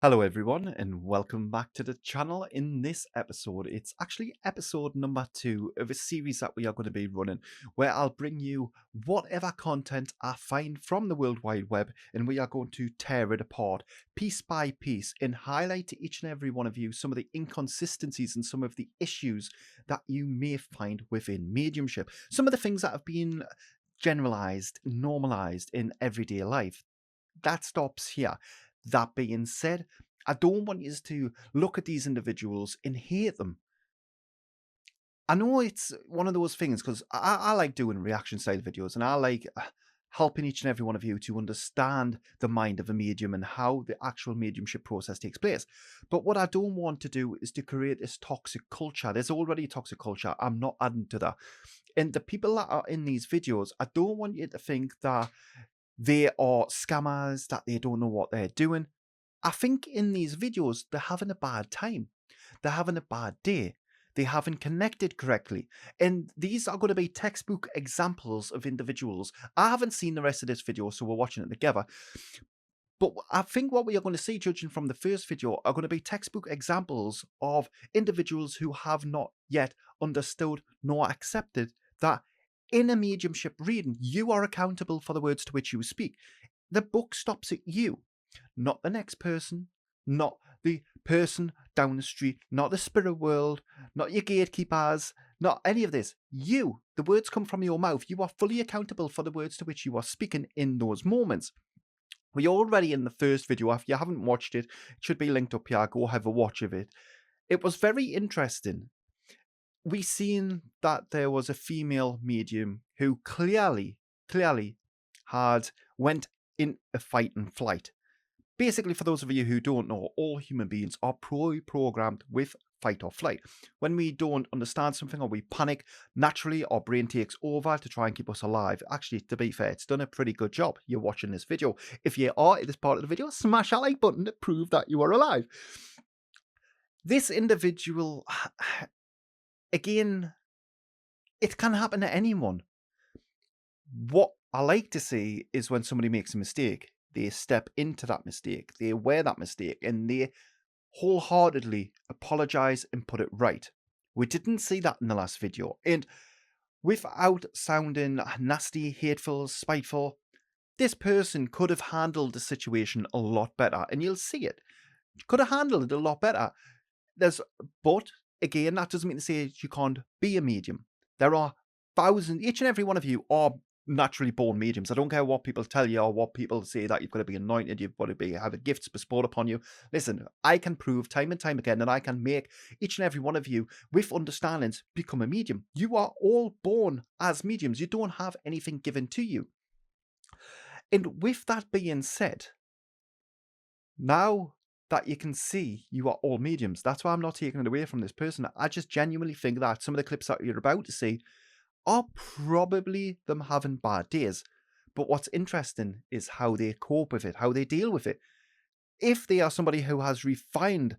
Hello, everyone, and welcome back to the channel. In this episode, it's actually episode number 2 of a series that we are going to be running, where I'll bring you whatever content I find from the World Wide Web, and we are going to tear it apart piece by piece and highlight to each and every one of you some of the inconsistencies and some of the issues that you may find within mediumship. Some of the things that have been generalized, normalized in everyday life. That stops here. That being said, I don't want you to look at these individuals and hate them. I know it's one of those things because I like doing reaction style videos and I like helping each and every one of you to understand the mind of a medium and how the actual mediumship process takes place. But what I don't want to do is to create this toxic culture. There's already a toxic culture. I'm not adding to that. And the people that are in these videos, I don't want you to think that they are scammers, that they don't know what they're doing. I think in these videos, they're having a bad time. They're having a bad day. They haven't connected correctly. And these are going to be textbook examples of individuals. I haven't seen the rest of this video, so we're watching it together. But I think what we are going to see, judging from the first video, are going to be textbook examples of individuals who have not yet understood nor accepted that in a mediumship reading, you are accountable for the words to which you speak. The book stops at you, not the next person, not the person down the street, not the spirit world, not your gatekeepers, not any of this. You, the words come from your mouth. You are fully accountable for the words to which you are speaking in those moments. We're already in the first video. If you haven't watched it, it should be linked up here. Go have a watch of it. It was very interesting. We seen that there was a female medium who clearly had went in a fight and flight. Basically, for those of you who don't know, all human beings are programmed with fight or flight. When we don't understand something or we panic, naturally our brain takes over to try and keep us alive. Actually, to be fair, it's done a pretty good job. You're watching this video. If you are at this part of the video, smash that like button to prove that you are alive. This individual, again, it can happen to anyone. What I like to see is when somebody makes a mistake, they step into that mistake, they aware that mistake, and they wholeheartedly apologize and put it right. We didn't see that in the last video. And without sounding nasty, hateful, spiteful, this person could have handled the situation a lot better. And you'll see it. Could have handled it a lot better. But again, that doesn't mean to say you can't be a medium. There are thousands, each and every one of you are naturally born mediums. I don't care what people tell you or what people say that you've got to be anointed, you've got to be have gifts bestowed upon you. Listen, I can prove time and time again that I can make each and every one of you with understandings become a medium. You are all born as mediums. You don't have anything given to you. And with that being said, now that you can see you are all mediums, that's why I'm not taking it away from this person. I just genuinely think that some of the clips that you're about to see are probably them having bad days. But what's interesting is how they cope with it, how they deal with it. If they are somebody who has refined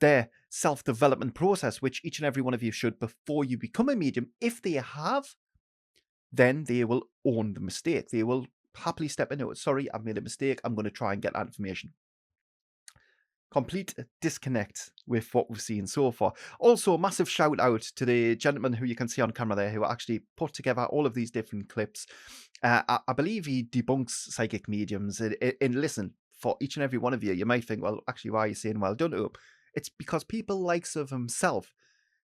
their self-development process, which each and every one of you should before you become a medium, if they have, then they will own the mistake. They will happily step into it. Sorry, I've made a mistake. I'm going to try and get that information. Complete disconnect with what we've seen so far. Also, a massive shout out to the gentleman who you can see on camera there who actually put together all of these different clips. I believe he debunks psychic mediums. And listen, for each and every one of you, you might think, well, actually, why are you saying well done to him? It's because people likes of himself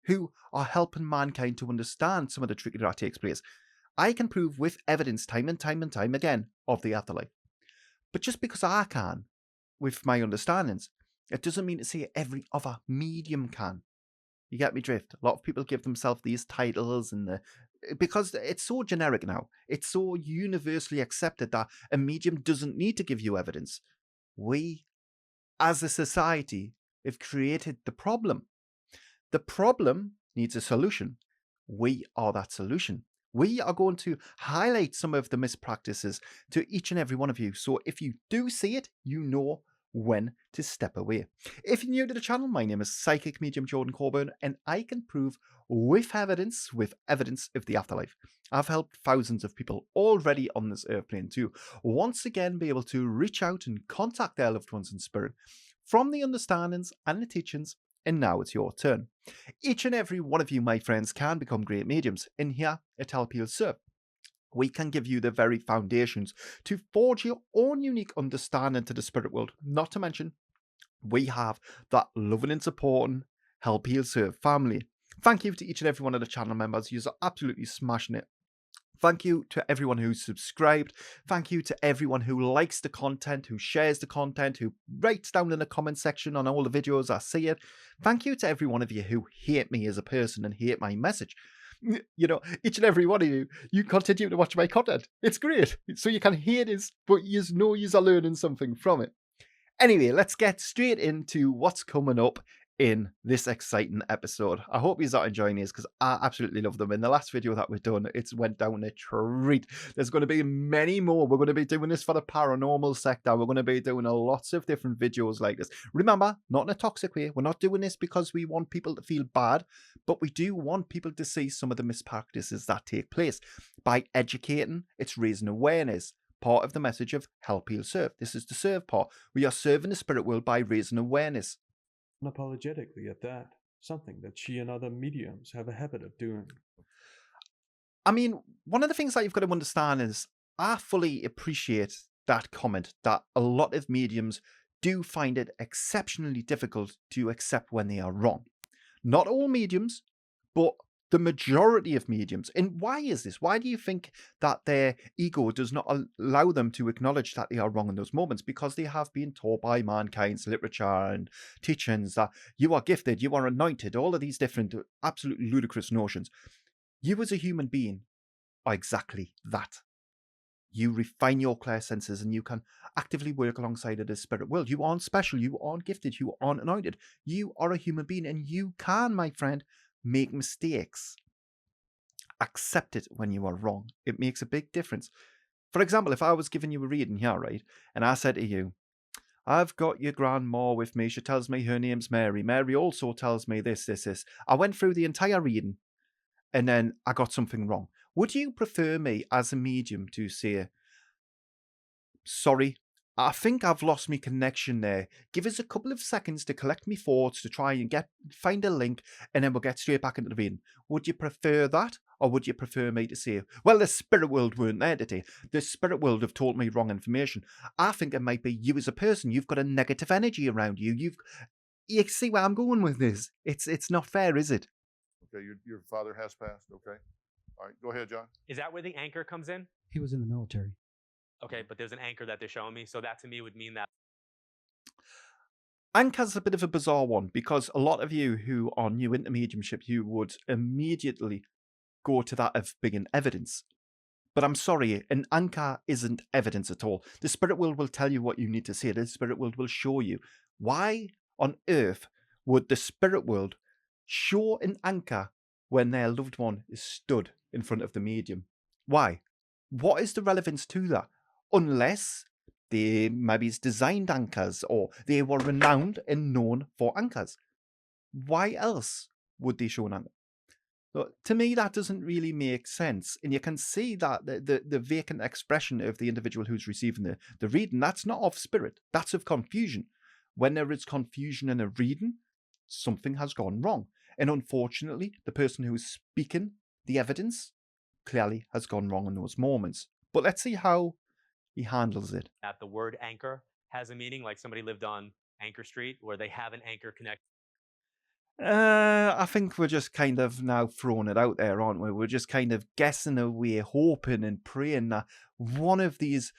who are helping mankind to understand some of the trickery that takes place. I can prove with evidence time and time and time again of the afterlife. But just because I can, with my understandings, it doesn't mean to say every other medium can. You get me drift? A lot of people give themselves these titles because it's so generic now. It's so universally accepted that a medium doesn't need to give you evidence. We, as a society, have created the problem. The problem needs a solution. We are that solution. We are going to highlight some of the mispractices to each and every one of you. So if you do see it, you know when to step away. If you're new to the channel, my name is Psychic Medium Jordan Coburn, and I can prove with evidence of the afterlife. I've helped thousands of people already on this earth plane to once again be able to reach out and contact their loved ones in spirit from the understandings and the teachings, and now it's your turn. Each and every one of you, my friends, can become great mediums. In here at Help Heal Serve, we can give you the very foundations to forge your own unique understanding to the spirit world. Not to mention, we have that loving and supporting Help Heal Serve family. Thank you to each and every one of the channel members. You're absolutely smashing it. Thank you to everyone who's subscribed. Thank you to everyone who likes the content, who shares the content, who writes down in the comment section on all the videos. I see it. Thank you to every one of you who hate me as a person and hate my message. You know, each and every one of you, you continue to watch my content. It's great. So you can hate it, but you know you're learning something from it. Anyway, let's get straight into what's coming up in this exciting episode. I hope you're enjoying these because I absolutely love them. In the last video that we've done, it's went down a treat. There's going to be many more. We're going to be doing this for the paranormal sector. We're going to be doing lots of different videos like this. Remember, not in a toxic way. We're not doing this because we want people to feel bad, but we do want people to see some of the mispractices that take place. By educating, it's raising awareness. Part of the message of Help Heal Serve. This is the serve part. We are serving the spirit world by raising awareness. Unapologetically at that, something that she and other mediums have a habit of doing. I mean, one of the things that you've got to understand is I fully appreciate that comment that a lot of mediums do find it exceptionally difficult to accept when they are wrong. Not all mediums, but the majority of mediums. And why is this? Why do you think that their ego does not allow them to acknowledge that they are wrong in those moments? Because they have been taught by mankind's literature and teachings that you are gifted, you are anointed, all of these different absolutely ludicrous notions. You as a human being are exactly that. You refine your clear senses and you can actively work alongside of the spirit world. You aren't special, you aren't gifted, you aren't anointed. You are a human being and you can, my friend, make mistakes. Accept it when you are wrong. It makes a big difference. For example, if I was giving you a reading here, right, and I said to you, I've got your grandma with me. She tells me her name's Mary. Mary also tells me this. I went through the entire reading and then I got something wrong. Would you prefer me as a medium to say, sorry, I think I've lost my connection there. Give us a couple of seconds to collect my thoughts, to try and find a link, and then we'll get straight back into the reading. Would you prefer that? Or would you prefer me to say, well, the spirit world weren't there today. The spirit world have told me wrong information. I think it might be you as a person. You've got a negative energy around you. You see where I'm going with this. It's not fair, is it? Okay, your father has passed. Okay. All right, go ahead, John. Is that where the anchor comes in? He was in the military. Okay, but there's an anchor that they're showing me. So that to me would mean that. Anchor's a bit of a bizarre one because a lot of you who are new into mediumship, you would immediately go to that of being evidence. But I'm sorry, an anchor isn't evidence at all. The spirit world will tell you what you need to say. The spirit world will show you. Why on earth would the spirit world show an anchor when their loved one is stood in front of the medium? Why? What is the relevance to that? Unless they maybe designed anchors or they were renowned and known for anchors. Why else would they show an anchor? So, to me, that doesn't really make sense. And you can see that the vacant expression of the individual who's receiving the reading, that's not of spirit, that's of confusion. When there is confusion in a reading, something has gone wrong. And unfortunately, the person who is speaking the evidence clearly has gone wrong in those moments. But let's see how he handles it. That the word anchor has a meaning, like somebody lived on Anchor Street where they have an anchor connect. I think we're just kind of now throwing it out there, aren't we? We're just kind of guessing away, hoping and praying that one of these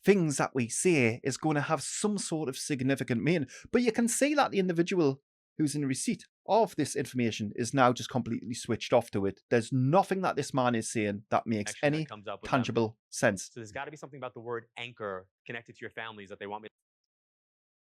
things that we say is going to have some sort of significant meaning. But you can see that the individual who's in receipt of this information is now just completely switched off to it. There's nothing that this man is saying that makes any tangible sense. So there's got to be something about the word anchor connected to your families that they want me.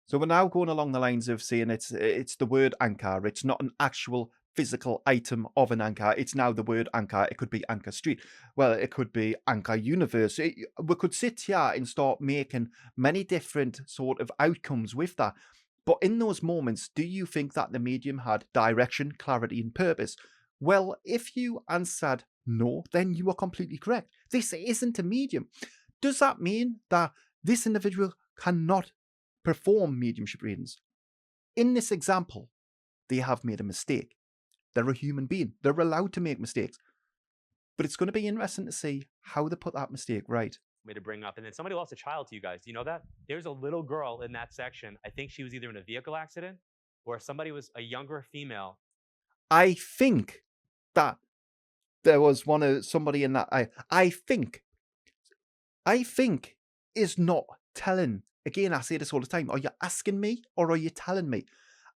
So we're now going along the lines of saying it's the word anchor. It's not an actual physical item of an anchor. It's now the word anchor. It could be Anchor Street. Well, it could be Anchor Universe. We could sit here and start making many different sort of outcomes with that. But in those moments, do you think that the medium had direction, clarity, and purpose? Well, if you answered no, then you are completely correct. This isn't a medium. Does that mean that this individual cannot perform mediumship readings? In this example, they have made a mistake. They're a human being. They're allowed to make mistakes. But it's going to be interesting to see how they put that mistake right. Me to bring up, and then somebody lost a child to you guys. Do you know that? There's a little girl in that section. I think she was either in a vehicle accident or somebody was a younger female. I think that there was somebody in that. I think is not telling. Again, I say this all the time. Are you asking me or are you telling me?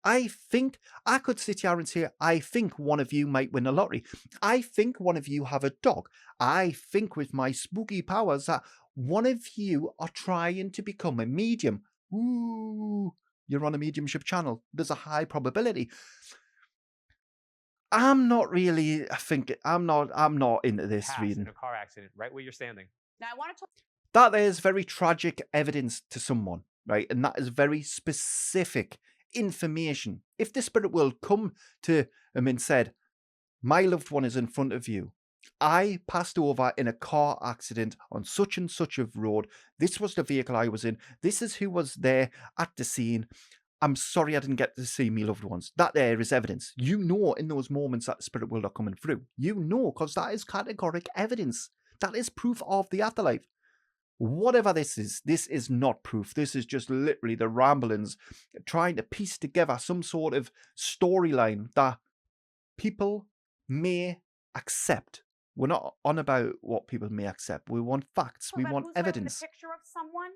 I think I could sit here and say, I think one of you might win the lottery. I think one of you have a dog. I think with my spooky powers that one of you are trying to become a medium. Ooh, you're on a mediumship channel. There's a high probability. I'm not really. I'm not into this Passed reading. in a car accident, right where you're standing. Now I want to talk. That is very tragic evidence to someone, right? And that is very specific information. If the spirit world come to him and said, my loved one is in front of you. I passed over in a car accident on such and such a road. This was the vehicle I was in. This is who was there at the scene. I'm sorry I didn't get to see my loved ones. That there is evidence. You know in those moments that the spirit world are coming through. You know, because that is categoric evidence. That is proof of the afterlife. Whatever this is not proof. This is just literally the ramblings trying to piece together some sort of storyline that people may accept. We're not on about what people may accept. We want facts. We about want who's wearing evidence. The picture of someone,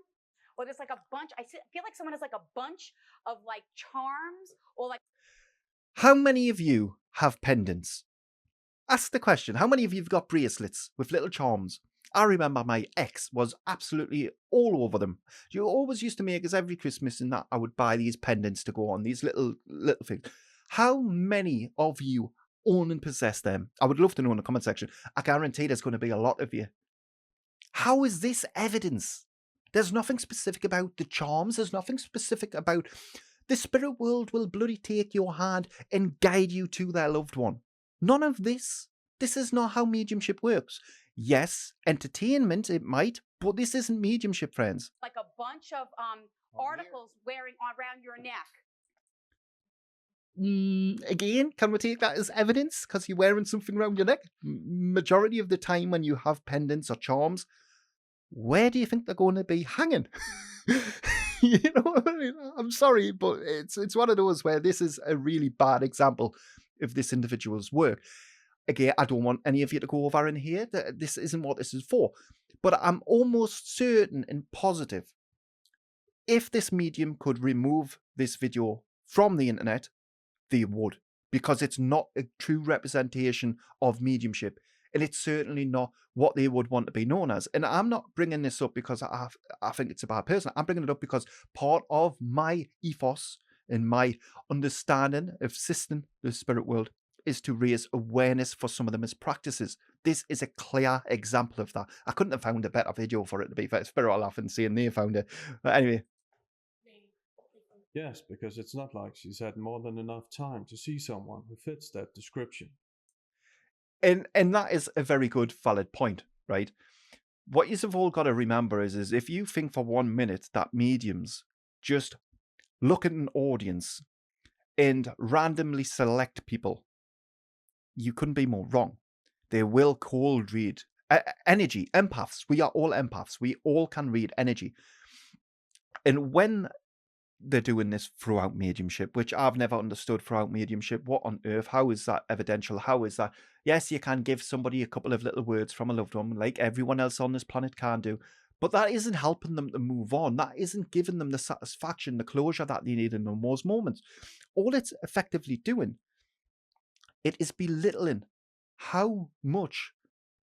or there's like a bunch. feel like someone has like a bunch of like charms, or like. How many of you have pendants? Ask the question. How many of you have got bracelets with little charms? I remember my ex was absolutely all over them. She always used to make us every Christmas and that I would buy these pendants to go on, these little things. How many of you own and possess them? I would love to know in the comment section. I guarantee there's going to be a lot of you. How is this evidence? There's nothing specific about the charms. There's nothing specific about the spirit world will bloody take your hand and guide you to their loved one. None of this. This is not how mediumship works. Yes, entertainment, it might, but this isn't mediumship, friends. Like a bunch of articles wearing around your neck. Again, can we take that as evidence? Because you're wearing something around your neck? Majority of the time when you have pendants or charms, where do you think they're going to be hanging? You know what I mean? I'm sorry, but it's one of those where this is a really bad example of this individual's work. Again, I don't want any of you to go over in here. This isn't what this is for. But I'm almost certain and positive if this medium could remove this video from the internet, they would. Because it's not a true representation of mediumship. And it's certainly not what they would want to be known as. And I'm not bringing this up because I think it's a bad person. I'm bringing it up because part of my ethos and my understanding of assisting the spirit world is to raise awareness for some of the mispractices. This is a clear example of that. I couldn't have found a better video for it, to be fair. It's very laughing seeing they found it. But anyway. Yes, because it's not like she's had more than enough time to see someone who fits that description. And that is a very good, valid point, right? What you've all got to remember is if you think for 1 minute that mediums just look at an audience and randomly select people, you couldn't be more wrong. They will cold read energy. Empaths. We are all empaths. We all can read energy. And when they're doing this throughout mediumship, which I've never understood throughout mediumship, what on earth? How is that evidential? How is that? Yes, you can give somebody a couple of little words from a loved one, like everyone else on this planet can do. But that isn't helping them to move on. That isn't giving them the satisfaction, the closure that they need in those moments. All it's effectively doing, it is belittling how much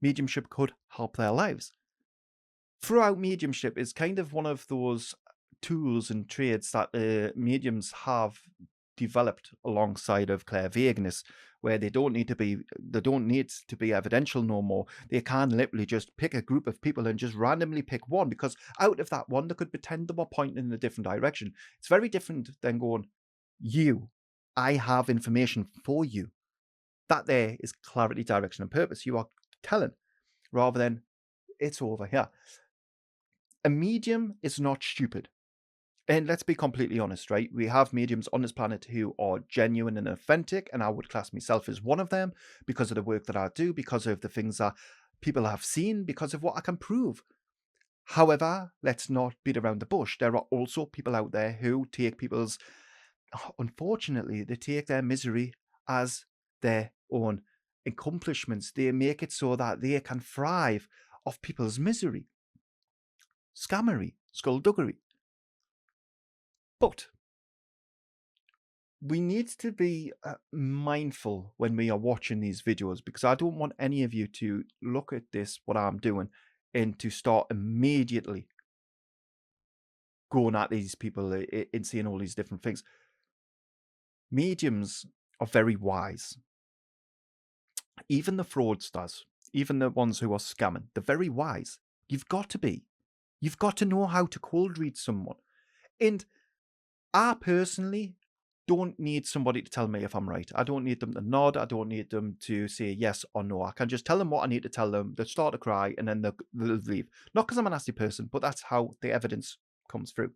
mediumship could help their lives. Throughout mediumship is kind of one of those tools and trades that mediums have developed alongside of clairvoyance, where they don't need to be evidential no more. They can literally just pick a group of people and just randomly pick one, because out of that one they could pretend they were pointing in a different direction. It's very different than going, I have information for you. That there is clarity, direction, and purpose. You are telling, rather than it's over here. A medium is not stupid. And let's be completely honest, right? We have mediums on this planet who are genuine and authentic, and I would class myself as one of them because of the work that I do, because of the things that people have seen, because of what I can prove. However, let's not beat around the bush. There are also people out there who take people's, unfortunately, they take their misery as their own accomplishments. They make it so that they can thrive off people's misery. Scammery, skullduggery. But we need to be mindful when we are watching these videos, because I don't want any of you to look at this, what I'm doing, and to start immediately going at these people and seeing all these different things. Mediums are very wise. Even the fraudsters, even the ones who are scamming, they're very wise. You've got to be. You've got to know how to cold read someone. And I personally don't need somebody to tell me if I'm right. I don't need them to nod. I don't need them to say yes or no. I can just tell them what I need to tell them. They'll start to cry and then they'll leave. Not because I'm a nasty person, but that's how the evidence comes through.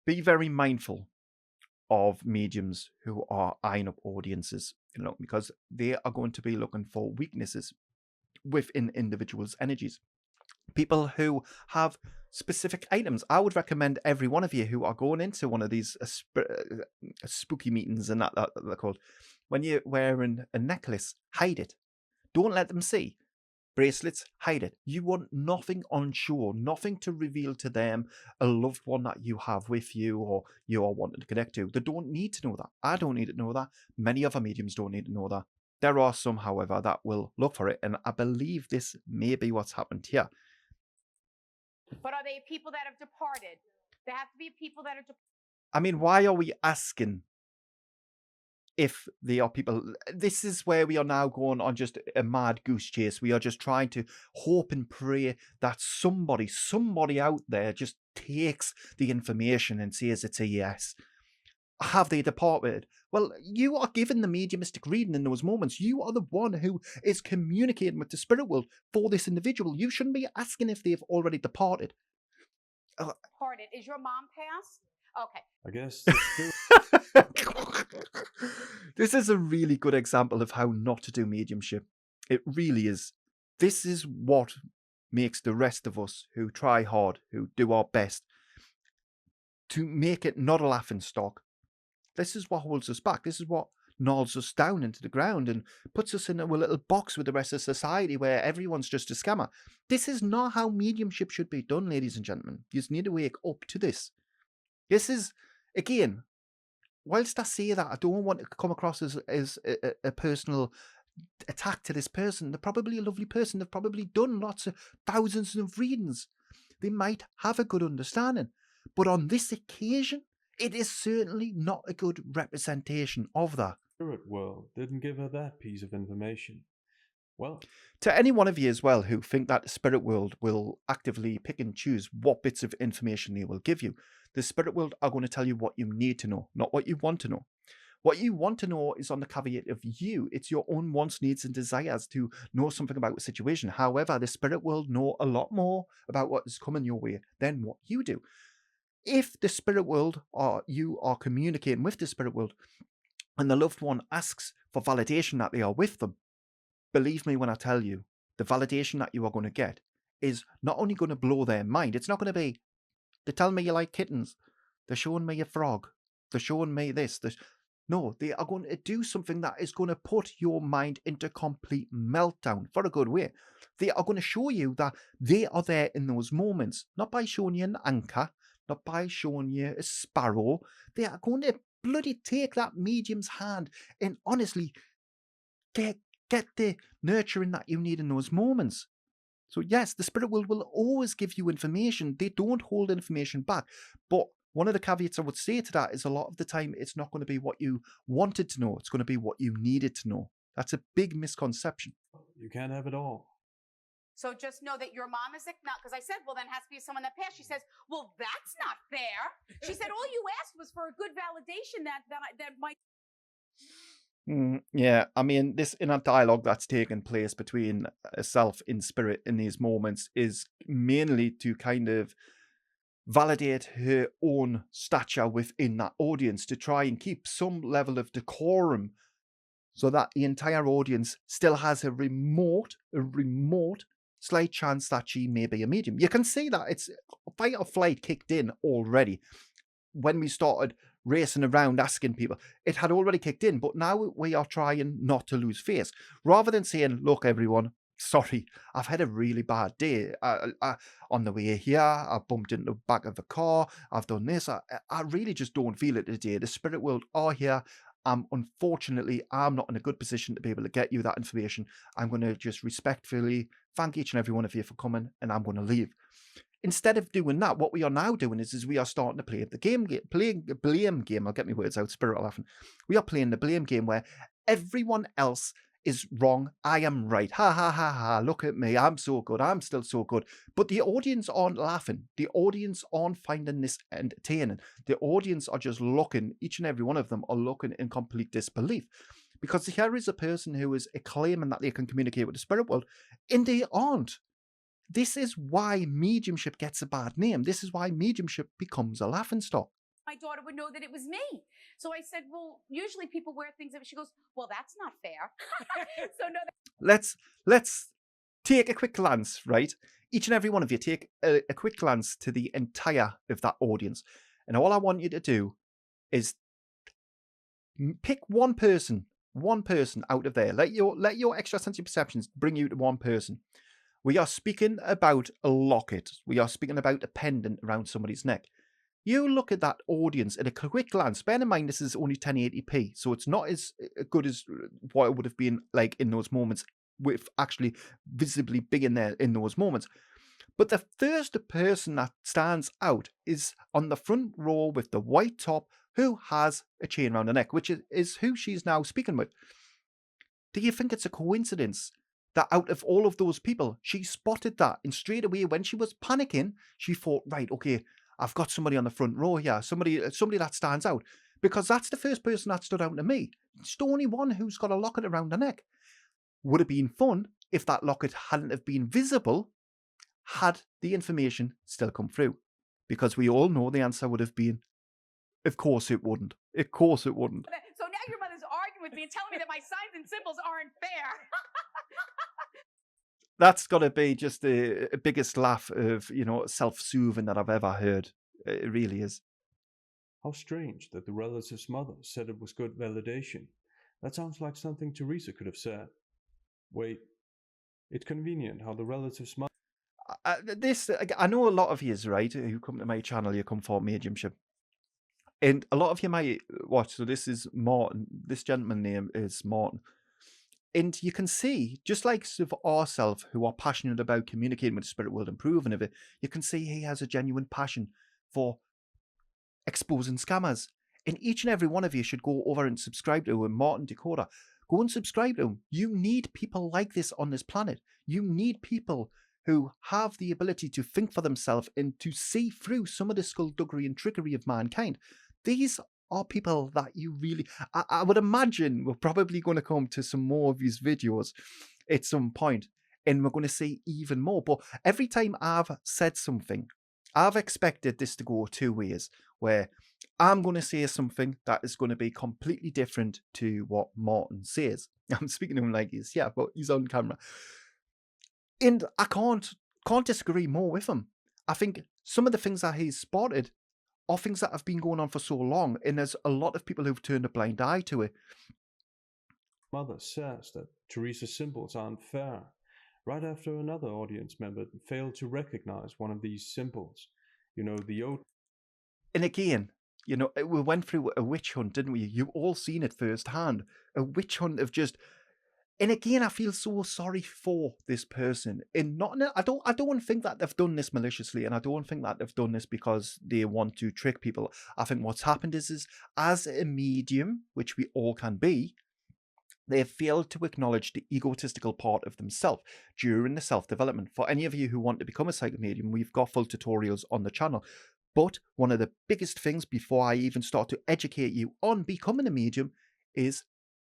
Be very mindful of mediums who are eyeing up audiences, because they are going to be looking for weaknesses within individuals' energies. People who have specific items. I would recommend every one of you who are going into one of these spooky meetings and that they're called, when you're wearing a necklace, hide it. Don't let them see. Bracelets, hide it. You want nothing on show, nothing to reveal to them a loved one that you have with you or you are wanting to connect to. They don't need to know that. I don't need to know that. Many other mediums don't need to know that. There are some, however, that will look for it, and I believe this may be what's happened here. But are they people that have departed? They have to be people that are departed. I mean, why are we asking if they are people? This is where we are now going on just a mad goose chase. We are just trying to hope and pray that somebody out there just takes the information and says it's a yes. Have they departed? Well, you are given the mediumistic reading in those moments. You are the one who is communicating with the spirit world for this individual. You shouldn't be asking if they've already departed. Departed. Is your mom passed? Okay. I guess it's true. This is a really good example of how not to do mediumship. It really is. This is what makes the rest of us who try hard, who do our best, to make it not a laughing stock. This is what holds us back. This is what gnaws us down into the ground and puts us in a little box with the rest of society where everyone's just a scammer. This is not how mediumship should be done, ladies and gentlemen. You just need to wake up to this. This is, again, whilst I say that, I don't want to come across as a personal attack to this person. They're probably a lovely person. They've probably done lots of thousands of readings. They might have a good understanding. But on this occasion, it is certainly not a good representation of that. Spirit world didn't give her that piece of information. Well, to any one of you as well who think that the spirit world will actively pick and choose what bits of information they will give you, the spirit world are going to tell you what you need to know, not what you want to know. What you want to know is on the caveat of you. It's your own wants, needs, and desires to know something about the situation. However, the spirit world know a lot more about what is coming your way than what you do. If the spirit world or you are communicating with the spirit world and the loved one asks for validation that they are with them, believe me when I tell you, the validation that you are going to get is not only going to blow their mind, it's not going to be, they're telling me you like kittens, they're showing me a frog, they're showing me this. No, they are going to do something that is going to put your mind into complete meltdown for a good way. They are going to show you that they are there in those moments, not by showing you an anchor, not by showing you a sparrow. They are going to bloody take that medium's hand and honestly get the nurturing that you need in those moments. So yes, the spirit world will always give you information. They don't hold information back. But one of the caveats I would say to that is a lot of the time it's not going to be what you wanted to know. It's going to be what you needed to know. That's a big misconception. you can't have it all. So just know that your mom is not, because I said, well, then it has to be someone that passed. She says, well, that's not fair. She said, all you asked was for a good validation that might. Yeah, I mean, this inner dialogue that's taking place between self and spirit in these moments is mainly to kind of validate her own stature within that audience to try and keep some level of decorum so that the entire audience still has a remote slight chance that she may be a medium. You can see that it's fight or flight kicked in already. When we started racing around asking people, it had already kicked in, but now we are trying not to lose face. Rather than saying, look, everyone, sorry, I've had a really bad day. On the way here, I bumped into the back of a car. I've done this. I really just don't feel it today. The spirit world are here. Unfortunately, I'm not in a good position to be able to get you that information. I'm going to just respectfully thank each and every one of you for coming, and I'm going to leave. Instead of doing that, what we are now doing is we are starting to play the blame game. I'll get my words out, spirit laughing. We are playing the blame game where everyone else is wrong. I am right. Ha ha ha ha. Look at me. I'm so good. I'm still so good. But the audience aren't laughing. The audience aren't finding this entertaining. The audience are just looking, each and every one of them are looking in complete disbelief. Because here is a person who is claiming that they can communicate with the spirit world, and they aren't. This is why mediumship gets a bad name. This is why mediumship becomes a laughingstock. My daughter would know that it was me. So I said, well, usually people wear things. She goes, well, that's not fair. So no. Let's take a quick glance, right? Each and every one of you take a quick glance to the entire of that audience. And all I want you to do is pick one person out of there. Let your extrasensory perceptions bring you to one person. We are speaking about a locket. We are speaking about a pendant around somebody's neck. You look at that audience at a quick glance. Bear in mind, this is only 1080p, so it's not as good as what it would have been like in those moments, with actually visibly big in there in those moments. But the first person that stands out is on the front row with the white top, who has a chain around her neck, which is who she's now speaking with. Do you think it's a coincidence that out of all of those people, she spotted that, and straight away when she was panicking, she thought, right, okay, I've got somebody on the front row here, somebody that stands out, because that's the first person that stood out to me. It's the only one who's got a locket around her neck. Would have been fun if that locket hadn't have been visible, had the information still come through, because we all know the answer would have been, of course it wouldn't. Of course it wouldn't. So now your mother's arguing with me and telling me that my signs and symbols aren't fair. That's got to be just the biggest laugh of, self-soothing that I've ever heard. It really is. How strange that the relative's mother said it was good validation. That sounds like something Theresa could have said. Wait, it's convenient how the relative's mother... I know a lot of you, right, who come to my channel, you come for mediumship. And a lot of you might watch, so this is Martin. This gentleman's name is Martin. And you can see, just like for ourselves who are passionate about communicating with the spirit world, improving of it, you can see he has a genuine passion for exposing scammers. And each and every one of you should go over and subscribe to him, Martin Dakota. Go and subscribe to him. You need people like this on this planet. You need people who have the ability to think for themselves and to see through some of the skullduggery and trickery of mankind. These are people that you really... I would imagine we're probably going to come to some more of these videos at some point, and we're going to see even more. But every time I've said something, I've expected this to go two ways, where I'm going to say something that is going to be completely different to what Martin says. I'm speaking to him like he's, yeah, but he's on camera. And I can't disagree more with him. I think some of the things that he's spotted are things that have been going on for so long, and there's a lot of people who've turned a blind eye to it. Mother says that Theresa's symbols aren't fair, right after another audience member failed to recognize one of these symbols. And again, we went through a witch hunt, didn't we? You've all seen it firsthand. A witch hunt of just... And again, I feel so sorry for this person. And I don't think that they've done this maliciously, and I don't think that they've done this because they want to trick people. I think what's happened is as a medium, which we all can be, they've failed to acknowledge the egotistical part of themselves during the self-development. For any of you who want to become a psychic medium, we've got full tutorials on the channel. But one of the biggest things before I even start to educate you on becoming a medium is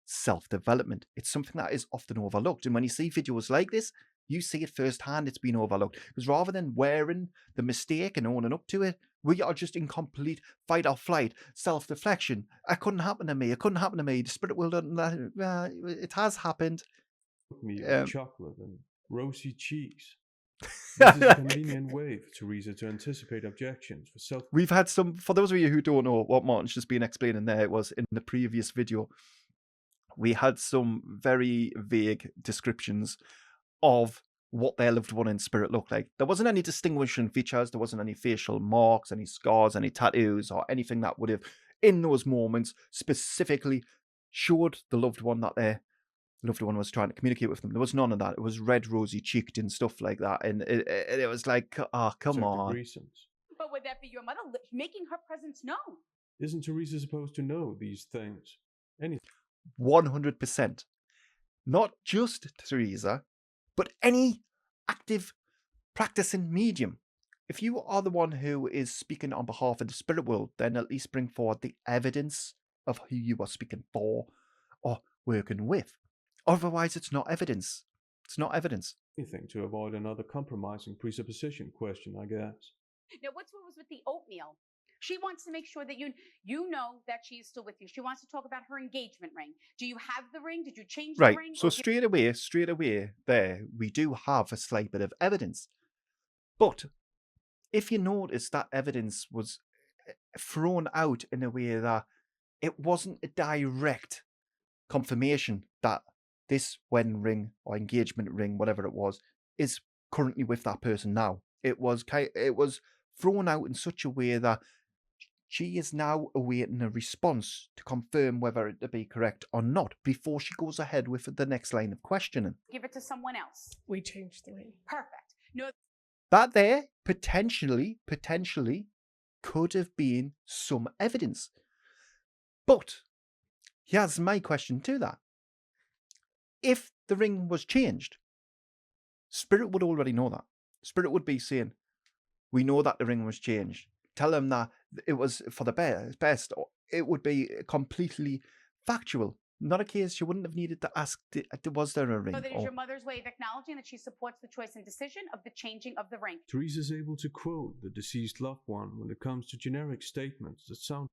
self-development. It's something that is often overlooked. And when you see videos like this, You see it firsthand, it's been overlooked. Because rather than wearing the mistake and owning up to it, we are just in complete fight or flight, self-deflection. It couldn't happen to me. It couldn't happen to me. The spirit will not let it. It has happened. Me with chocolate and rosy cheeks. This is a convenient way for Theresa to anticipate objections for self. We've had some, for those of you who don't know what Martin's just been explaining there, it was in the previous video, we had some very vague descriptions of what their loved one in spirit looked like. There wasn't any distinguishing features, there wasn't any facial marks, any scars, any tattoos, or anything that would have, in those moments, specifically showed the loved one that their loved one was trying to communicate with them. There was none of that. It was red, rosy-cheeked and stuff like that. And it was like, oh, come on. Reasons. But would that be your mother making her presence known? Isn't Theresa supposed to know these things? Anything. 100%. Not just Theresa, but any active practicing medium. If you are the one who is speaking on behalf of the spirit world, then at least bring forward the evidence of who you are speaking for or working with. Otherwise, it's not evidence. It's not evidence. Anything to avoid another compromising presupposition question, I guess. Now, what was with the oatmeal? She wants to make sure that you know that she is still with you. She wants to talk about her engagement ring. Do you have the ring? Did you change the Right. ring? So straight away there, we do have a slight bit of evidence. But if you notice, that evidence was thrown out in a way that it wasn't a direct confirmation that this wedding ring or engagement ring, whatever it was, is currently with that person now. It was thrown out in such a way that she is now awaiting a response to confirm whether it to be correct or not before she goes ahead with the next line of questioning. Give it to someone else. We changed the ring. Perfect. No. That there potentially could have been some evidence. But here's my question to that. If the ring was changed, Spirit would already know that. Spirit would be saying, we know that the ring was changed. Tell them that it was for the best. It would be completely factual. Not a case you wouldn't have needed to ask, was there a ring? So that is your mother's way of acknowledging that she supports the choice and decision of the changing of the ring. Theresa's able to quote the deceased loved one when it comes to generic statements that sound.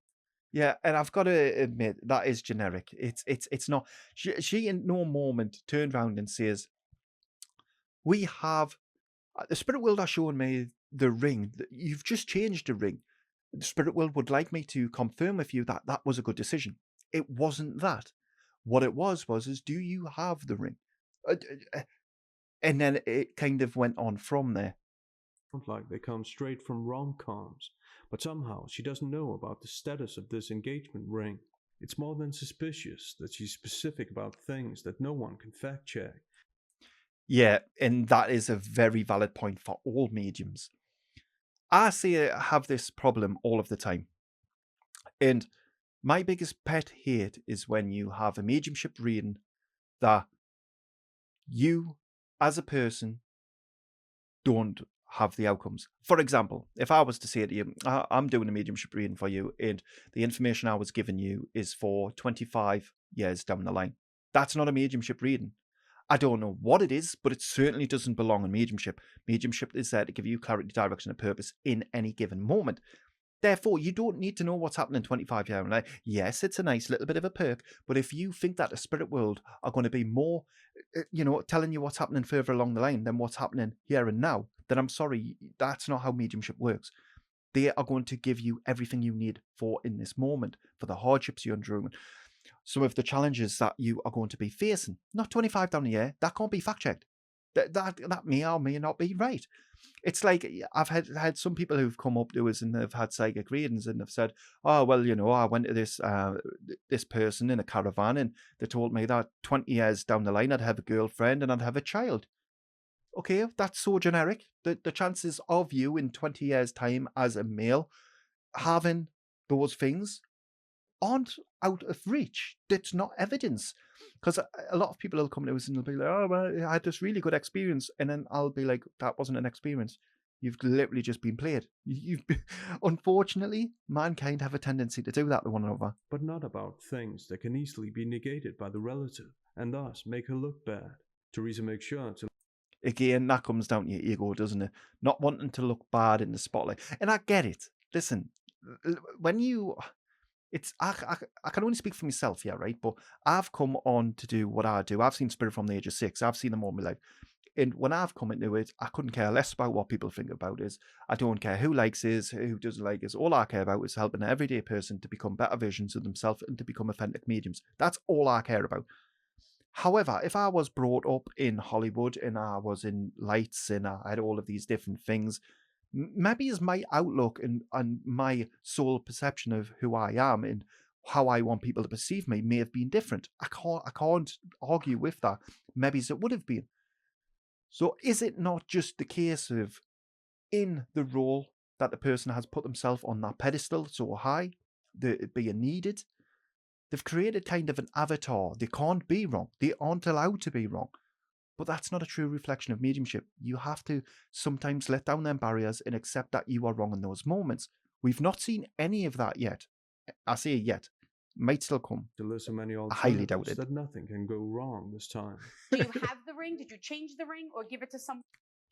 Yeah, and I've got to admit that is generic. It's not. She in no moment turned around and says, "We have the spirit world are showing me the ring. You've just changed the ring. The spirit world would like me to confirm with you that that was a good decision." It wasn't that. What it was do you have the ring? And then it kind of went on from there. Like they come straight from rom-coms, but somehow she doesn't know about the status of this engagement ring. It's more than suspicious that she's specific about things that no one can fact check. Yeah, and that is a very valid point for all mediums. I have this problem all of the time. And my biggest pet hate is when you have a mediumship reading that you, as a person, don't have the outcomes. For example, if I was to say to you, I'm doing a mediumship reading for you, and the information I was giving you is for 25 years down the line. That's not a mediumship reading. I don't know what it is, but it certainly doesn't belong in mediumship. Mediumship is there to give you clarity, direction, and purpose in any given moment. Therefore, you don't need to know what's happening 25 years from. Yes, it's a nice little bit of a perk, but if you think that the spirit world are going to be more, telling you what's happening further along the line than what's happening here and now, then I'm sorry, that's not how mediumship works. They are going to give you everything you need for in this moment, for the hardships you're enduring. Some of the challenges that you are going to be facing, not 25 down the year, that can't be fact checked. That may or may not be right. It's like I've had some people who've come up to us and they've had psychic readings and they've said, oh, well, I went to this person in a caravan and they told me that 20 years down the line I'd have a girlfriend and I'd have a child. Okay, that's so generic. The chances of you in 20 years' time as a male having those things aren't out of reach. That's not evidence. Because a lot of people will come to us and they'll be like, oh, well, I had this really good experience. And then I'll be like, that wasn't an experience. You've literally just been played. Unfortunately, mankind have a tendency to do that to one another. But not about things that can easily be negated by the relative and thus make her look bad. Theresa makes sure to... Again, that comes down to your ego, doesn't it? Not wanting to look bad in the spotlight. And I get it. Listen, when you, I can only speak for myself, yeah, right? But I've come on to do what I do. I've seen Spirit from the age of 6. I've seen them all my life. And when I've come into it, I couldn't care less about what people think about us. I don't care who likes us, who doesn't like us. All I care about is helping an everyday person to become better versions of themselves and to become authentic mediums. That's all I care about. However, if I was brought up in Hollywood and I was in lights and I had all of these different things, maybe is my outlook and my sole perception of who I am and how I want people to perceive me may have been different. I can't argue with that. Maybe it would have been. So is it not just the case of in the role that the person has put themselves on that pedestal so high, the being needed? They've created kind of an avatar. They can't be wrong. They aren't allowed to be wrong. But that's not a true reflection of mediumship. You have to sometimes let down them barriers and accept that you are wrong in those moments. We've not seen any of that yet. I say yet. Might still come. To list so many I highly doubt alternatives it. that nothing can go wrong this time. Do you have the ring? Did you change the ring or give it to someone?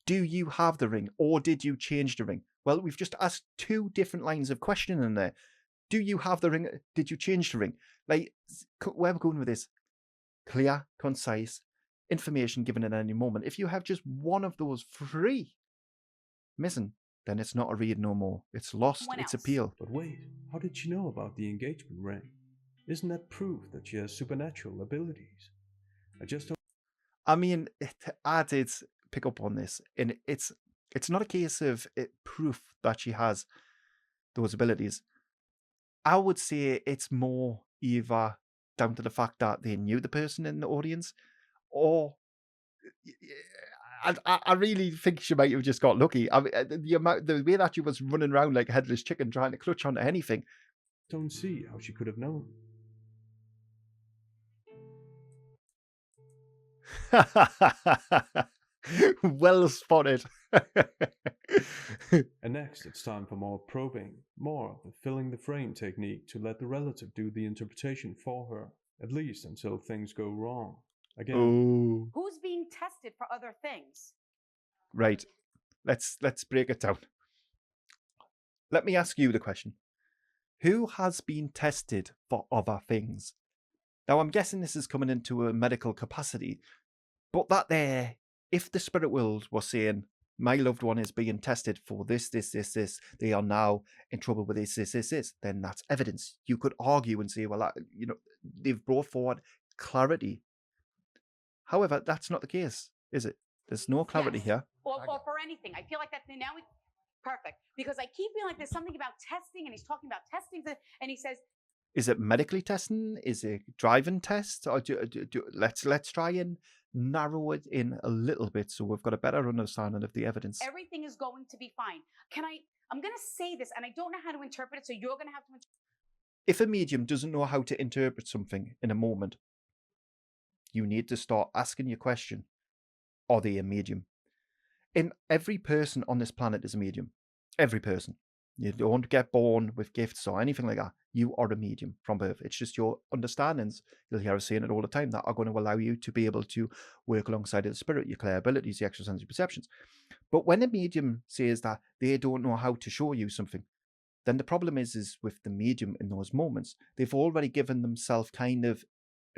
Do you have the ring or did you change the ring? Well, we've just asked 2 different lines of questioning in there. Do you have the ring? Did you change the ring? Like, where we're going with this? Clear, concise, information given at any moment. If you have just one of those 3 missing, then it's not a read no more. It's lost Someone its else. appeal. But wait, how did she know about the engagement ring? Isn't that proof that she has supernatural abilities? I mean, I did pick up on this, and it's not a case of proof that she has those abilities. I would say it's more either down to the fact that they knew the person in the audience, or I really think she might have just got lucky. I mean, the way that she was running around like a headless chicken trying to clutch onto anything. Don't see how she could have known. Well spotted. And next, it's time for more probing, more of the filling the frame technique to let the relative do the interpretation for her, at least until things go wrong. Again, Oh, Who's being tested for other things? right. Let's break it down. Let me ask you the question. Who has been tested for other things? Now, I'm guessing this is coming into a medical capacity, but that there, if the spirit world was saying, my loved one is being tested for this, they are now in trouble with this, then that's evidence. You could argue and say, well, they've brought forward clarity. However, that's not the case, is it? There's no clarity Yes. here. Or for anything. I feel like that now we perfect. Because I keep feeling like there's something about testing and he's talking about testing and he says, Is it medically testing? Is it driving tests? Or let's try and narrow it in a little bit so we've got a better understanding of the evidence. everything is going to be fine. I'm going to say this and I don't know how to interpret it, so you're going to have to If a medium doesn't know how to interpret something in a moment, you need to start asking your question, are they a medium? And every person on this planet is a medium. Every person. You don't get born with gifts or anything like that. You are a medium from birth. It's just your understandings. You'll hear us saying it all the time that are going to allow you to be able to work alongside the spirit, your clear abilities, your extrasensory perceptions. But when a medium says that they don't know how to show you something, then the problem is with the medium in those moments. They've already given themselves kind of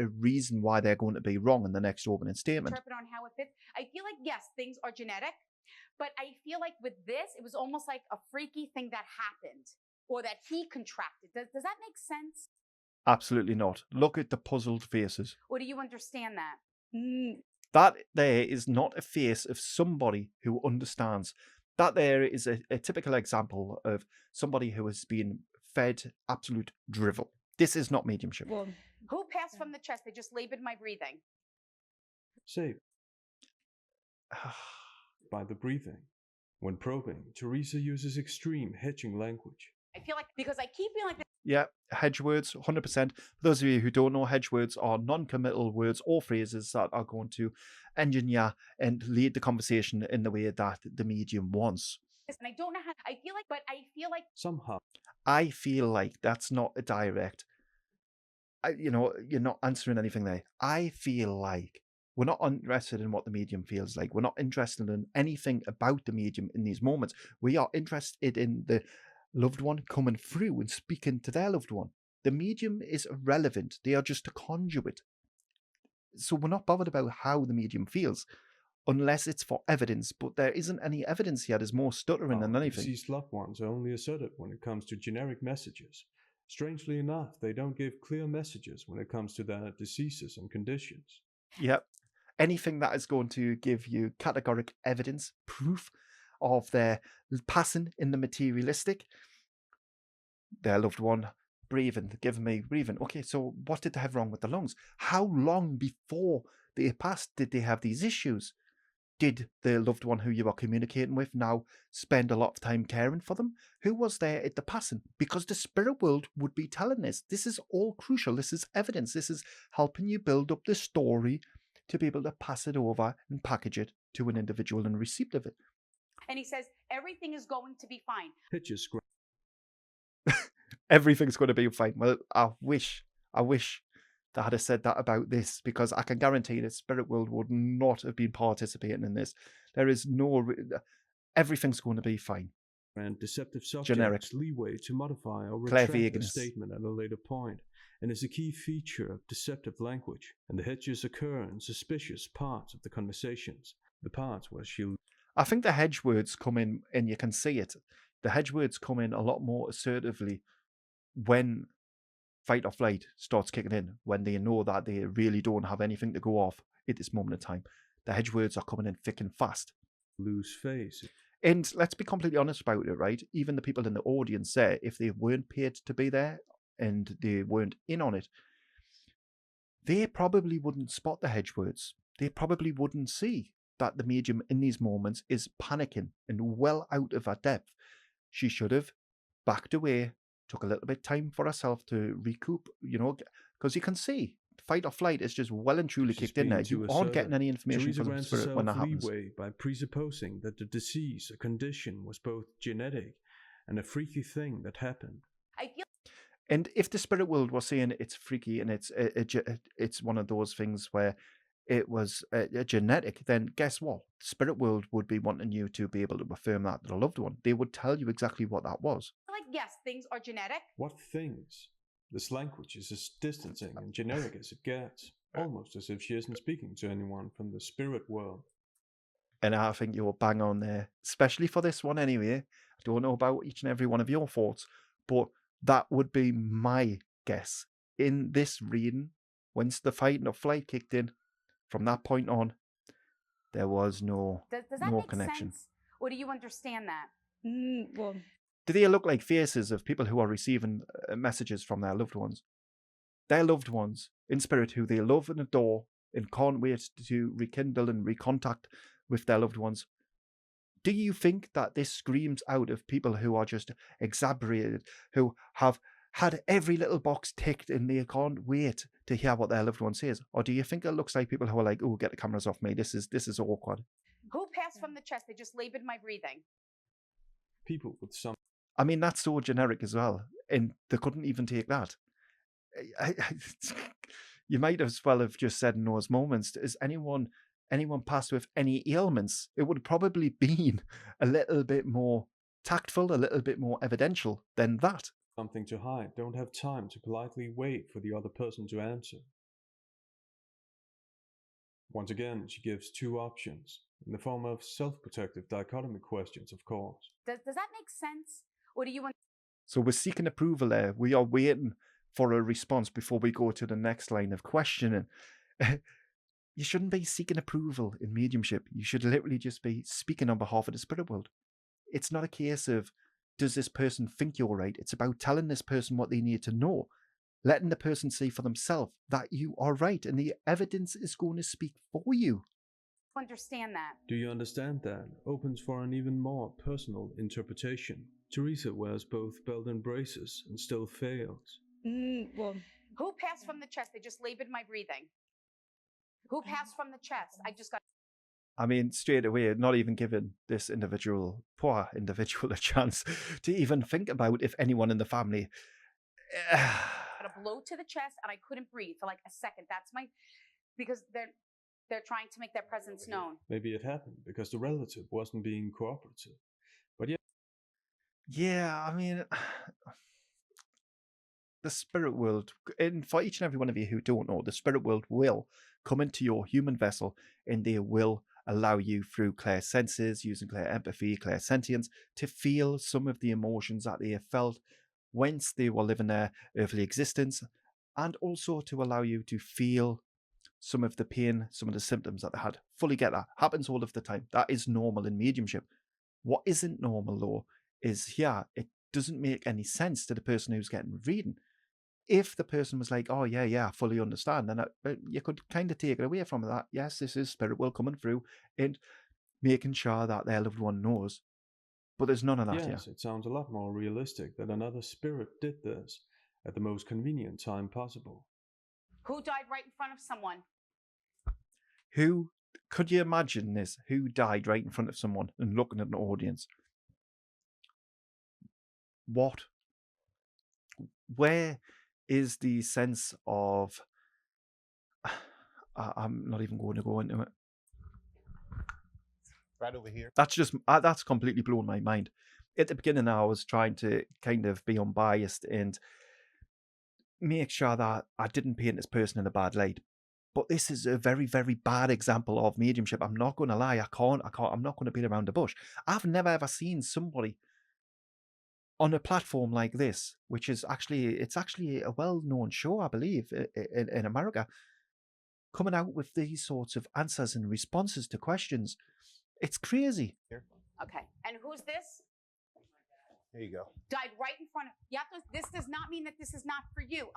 a reason why they're going to be wrong in the next opening statement. interpret on how it fits. I feel like, yes, things are genetic, but I feel like with this, it was almost like a freaky thing that happened or that he contracted. Does that make sense? Absolutely not. Look at the puzzled faces. Or do you understand that? That there is not a face of somebody who understands. That there is a typical example of somebody who has been fed absolute drivel. This is not mediumship. Well, who passed from the chest? They just labored my breathing. saved by the breathing. When probing, Theresa uses extreme hedging language. I feel like, because I keep feeling like Yeah, hedge words, 100%. For those of you who don't know, hedge words are non-committal words or phrases that are going to engineer and lead the conversation in the way that the medium wants. this, and I don't know how, I feel like Somehow, I feel like that's not a direct, you're not answering anything there. I feel like We're not interested in what the medium feels like. We're not interested in anything about the medium in these moments. We are interested in the loved one coming through and speaking to their loved one. The medium is irrelevant. They are just a conduit. So we're not bothered about how the medium feels unless it's for evidence. But there isn't any evidence here. There's more stuttering than anything. Deceased loved ones are only assertive when it comes to generic messages. Strangely enough, they don't give clear messages when it comes to their diseases and conditions. Yep. Anything that is going to give you categoric evidence, proof of their passing in the materialistic, their loved one breathing, giving me breathing. Okay, so what did they have wrong with the lungs? How long before they passed did they have these issues? Did the loved one who you are communicating with now spend a lot of time caring for them? Who was there at the passing? Because the spirit world would be telling this. This is all crucial. This is evidence. This is helping you build up the story to be able to pass it over and package it to an individual and receipt of it. And he says, everything is going to be fine. Pitches Everything's going to be fine. Well, I wish that had said that about this, because I can guarantee that spirit world would not have been participating in this. There is everything's going to be fine. And deceptive subjects Generic. leeway to modify or Claire retract a Vegas. statement at a later point, and is a key feature of deceptive language. And the hedges occur in suspicious parts of the conversations, the parts where she... I think the hedge words come in, and you can see it. The hedge words come in a lot more assertively when fight or flight starts kicking in, when they know that they really don't have anything to go off at this moment in time. The hedge words are coming in thick and fast. lose face. And let's be completely honest about it, right? Even the people in the audience there, if they weren't paid to be there and they weren't in on it, they probably wouldn't spot the hedge words. They probably wouldn't see that the medium in these moments is panicking and well out of her depth. She should have backed away, took a little bit of time for herself to recoup, because you can see fight or flight is just well and truly kicked in there. You aren't getting any information Theresa from the grants spirit when that herself happens. leeway by presupposing that the disease or condition was both genetic and a freaky thing that happened. I feel And if the spirit world was saying it's freaky and it's one of those things where it was a genetic, then guess what? The spirit world would be wanting you to be able to affirm that to the loved one. They would tell you exactly what that was. like, yes, things are genetic. What things? This language is as distancing and generic as it gets, almost as if she isn't speaking to anyone from the spirit world. And I think you're bang on there, especially for this one anyway. I don't know about each and every one of your thoughts, but that would be my guess. In this reading, once the fight or flight kicked in, from that point on, there was no Does that no make connection. sense? Or do you understand that? Well, Do they look like faces of people who are receiving messages from their loved ones? Their loved ones in spirit who they love and adore and can't wait to rekindle and recontact with their loved ones. Do you think that this screams out of people who are just exasperated, who have had every little box ticked and they can't wait to hear what their loved one says? Or do you think it looks like people who are like, oh, get the cameras off me, this is awkward? Who passed from the chest? They just labored my breathing. People with some I mean, that's so generic as well, and they couldn't even take that. You might as well have just said in those moments, is anyone passed with any ailments? It would have probably been a little bit more tactful, a little bit more evidential than that. something to hide, don't have time to politely wait for the other person to answer. Once again, she gives two options, in the form of self-protective dichotomy questions, of course. Does that make sense? Or do you want So we're seeking approval there. We are waiting for a response before we go to the next line of questioning. You shouldn't be seeking approval in mediumship. You should literally just be speaking on behalf of the spirit world. It's not a case of, does this person think you're right? It's about telling this person what they need to know, letting the person see for themselves that you are right, and the evidence is going to speak for you. understand that? Do you understand that? Opens for an even more personal interpretation. Theresa wears both belt and braces and still fails. well, Who passed from the chest? They just labored my breathing. Who passed from the chest? I just got I mean, straight away, not even giving this poor individual a chance to even think about if anyone in the family. a blow to the chest and I couldn't breathe for like a second. That's because they're They're trying to make their presence known. Maybe it happened because the relative wasn't being cooperative. But yeah, Yeah, I mean, the spirit world, and for each and every one of you who don't know, the spirit world will come into your human vessel and they will allow you through clear senses, using clear empathy, clear sentience, to feel some of the emotions that they have felt whence they were living their earthly existence, and also to allow you to feel some of the pain, some of the symptoms that they had. Fully get that. Happens all of the time. That is normal in mediumship. What isn't normal, though, is, yeah, it doesn't make any sense to the person who's getting reading. If the person was like, oh, yeah, I fully understand, then you could kind of take it away from that. Yes, this is spirit will coming through and making sure that their loved one knows. But there's none of that here. yes, it sounds a lot more realistic that another spirit did this at the most convenient time possible. Who died right in front of someone? Who, could you imagine this? Who died right in front of someone and looking at an audience? What? Where is the sense of... I'm not even going to go into it. Right over here. That's completely blown my mind. At the beginning, I was trying to kind of be unbiased and make sure that I didn't paint this person in a bad light. But this is a very, very bad example of mediumship. I'm not going to lie. I'm not going to beat around the bush. I've never ever seen somebody on a platform like this, which is it's actually a well-known show, I believe, in America, coming out with these sorts of answers and responses to questions. It's crazy. Here. Okay. And who's this? There you go. Died right in front of you. This does not mean that this is not for you.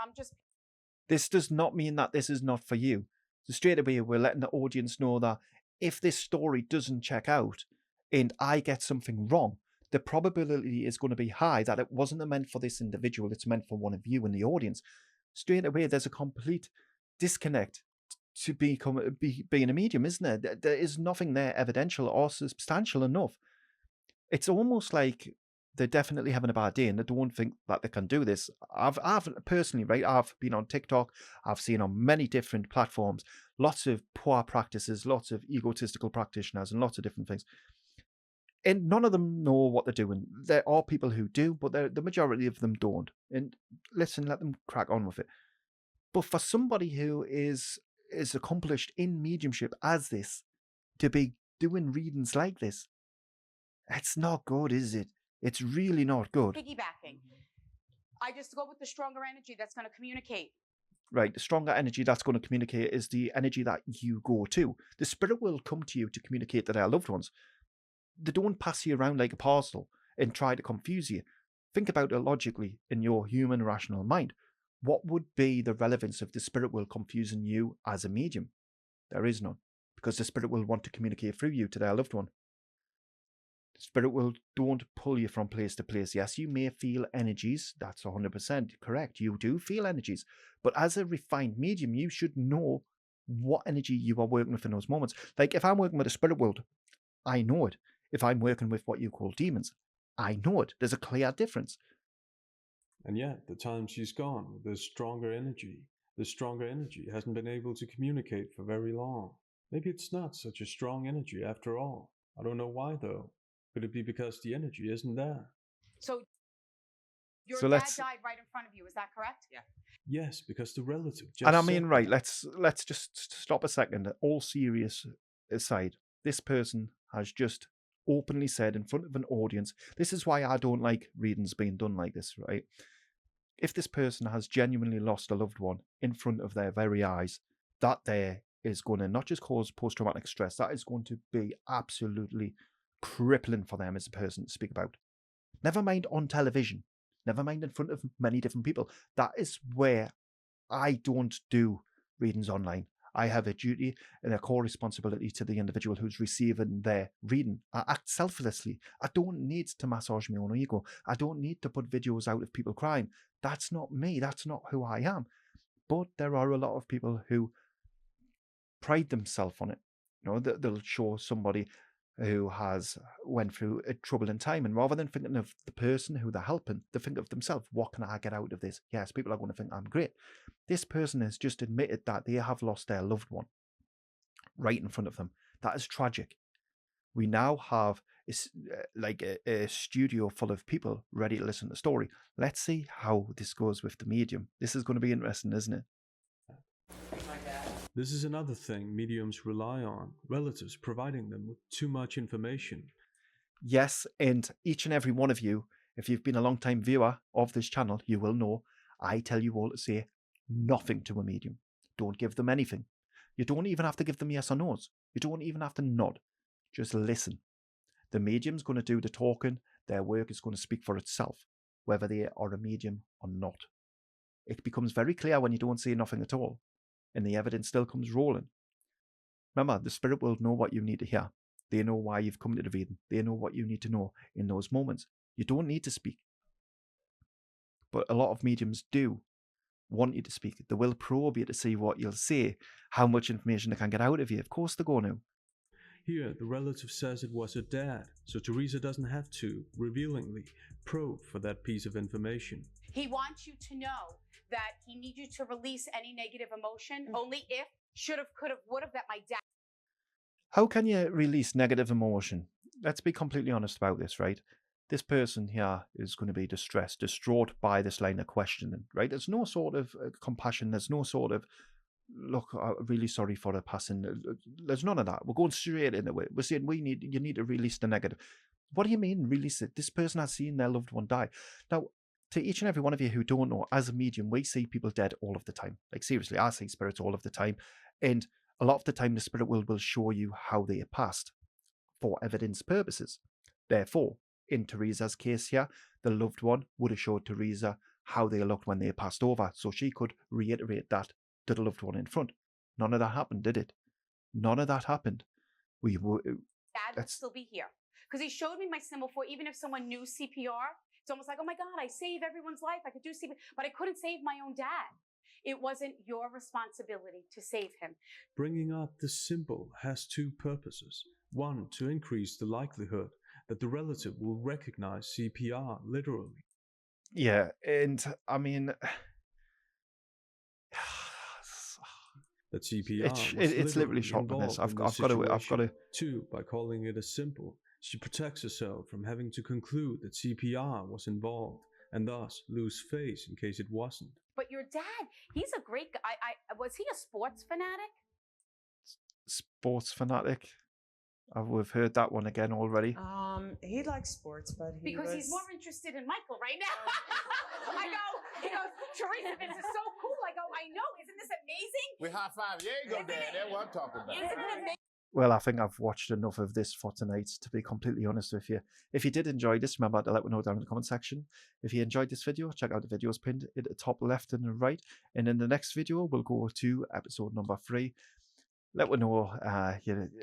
This does not mean that this is not for you. So straight away, we're letting the audience know that if this story doesn't check out and I get something wrong, the probability is going to be high that it wasn't meant for this individual, it's meant for one of you in the audience. Straight away, there's a complete disconnect to being a medium, isn't there? There is nothing there evidential or substantial enough. It's almost like they're definitely having a bad day and they don't think that they can do this. I've personally, right, I've been on TikTok, I've seen on many different platforms, lots of poor practices, lots of egotistical practitioners and lots of different things. And none of them know what they're doing. There are people who do, but the majority of them don't. And listen, let them crack on with it. But for somebody who is accomplished in mediumship as this, to be doing readings like this, it's not good, is it? It's really not good. Piggybacking. I just go with the stronger energy that's going to communicate. Right, the stronger energy that's going to communicate is the energy that you go to. The spirit will come to you to communicate to their loved ones. They don't pass you around like a parcel and try to confuse you. Think about it logically in your human rational mind. What would be the relevance of the spirit world confusing you as a medium? There is none, because the spirit will want to communicate through you to their loved one. The spirit world don't pull you from place to place. Yes, you may feel energies. That's 100% correct. You do feel energies. But as a refined medium, you should know what energy you are working with in those moments. Like if I'm working with a spirit world, I know it. If I'm working with what you call demons, I know it. There's a clear difference. And yet, the time she's gone, the stronger energy hasn't been able to communicate for very long. Maybe it's not such a strong energy after all. I don't know why though. Could it be because the energy isn't there? So your So dad let's- died right in front of you. Is that correct? Yeah. Yes, because the relative just And I said mean, right, that. let's just stop a second. All serious aside, this person has just openly said in front of an audience, this is why I don't like readings being done like this, right? If this person has genuinely lost a loved one in front of their very eyes, that there is going to not just cause post-traumatic stress, that is going to be absolutely crippling for them as a person to speak about. Never mind on television, never mind in front of many different people. That is where I don't do readings online. I have a duty and a core responsibility to the individual who's receiving their reading. I act selflessly. I don't need to massage my own ego. I don't need to put videos out of people crying. That's not me. That's not who I am. But there are a lot of people who pride themselves on it. You know, they'll show somebody who has went through a troubling time, and rather than thinking of the person who they're helping, they think of themselves. What can I get out of this? Yes, people are going to think I'm great. This person has just admitted that they have lost their loved one. right in front of them. That is tragic. We now have a studio full of people ready to listen to the story. Let's see how this goes with the medium. This is going to be interesting, isn't it? This is another thing mediums rely on, relatives providing them with too much information. Yes, and each and every one of you, if you've been a long-time viewer of this channel, you will know I tell you all to say nothing to a medium. Don't give them anything. You don't even have to give them yes or no's. You don't even have to nod. Just listen. The medium's going to do the talking. Their work is going to speak for itself, whether they are a medium or not. It becomes very clear when you don't say nothing at all, and the evidence still comes rolling. Remember, the spirit world know what you need to hear. They know why you've come to the reading. They know what you need to know in those moments. You don't need to speak. But a lot of mediums do want you to speak. They will probe you to see what you'll say, how much information they can get out of you. Of course they go now. Here, the relative says it was her dad, so Theresa doesn't have to, revealingly, probe for that piece of information. He wants you to know that he needs you to release any negative emotion only if, should have, could have, would have, that my dad. How can you release negative emotion? Let's be completely honest about this, right? This person here is going to be distressed, distraught by this line of questioning, right? There's no sort of compassion. There's no sort of, look, I'm really sorry for her passing. There's none of that. We're going straight into it. We're saying you need to release the negative. What do you mean, release it? This person has seen their loved one die. Now, to each and every one of you who don't know, as a medium, we see people dead all of the time. Like, seriously, I see spirits all of the time. And a lot of the time, the spirit will show you how they passed for evidence purposes. Therefore, in Theresa's case here, the loved one would have showed Theresa how they looked when they passed over, so she could reiterate that to the loved one in front. None of that happened, did it? None of that happened. Dad would still be here. Because he showed me my symbol for even if someone knew CPR, it's almost like, oh my God, I saved everyone's life. I could do CPR, but I couldn't save my own dad. It wasn't your responsibility to save him. Bringing up the symbol has two purposes. One, to increase the likelihood that the relative will recognize CPR literally. Yeah, and I mean, that CPR it's literally shocking. This I've got to. Two, by calling it a symbol, she protects herself from having to conclude that CPR was involved and thus lose face in case it wasn't. But your dad, he's a great guy. Was he a sports fanatic? Sports fanatic? We've heard that one again already. He likes sports, but he's more interested in Michael right now. He goes, Theresa, this is so cool. I go, I know, isn't this amazing? We high five. There you go, Dad. That's what I'm talking about. Isn't it amazing? Well, I think I've watched enough of this for tonight, to be completely honest with you. If you did enjoy this, remember to let me know down in the comment section. If you enjoyed this video, check out the videos pinned at the top left and the right. And in the next video, we'll go to episode number 3. Let me know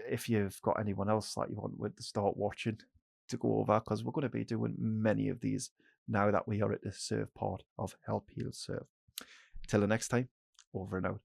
if you've got anyone else that you want to start watching to go over, because we're going to be doing many of these now that we are at the serve part of Help Heal Serve. Till the next time, over and out.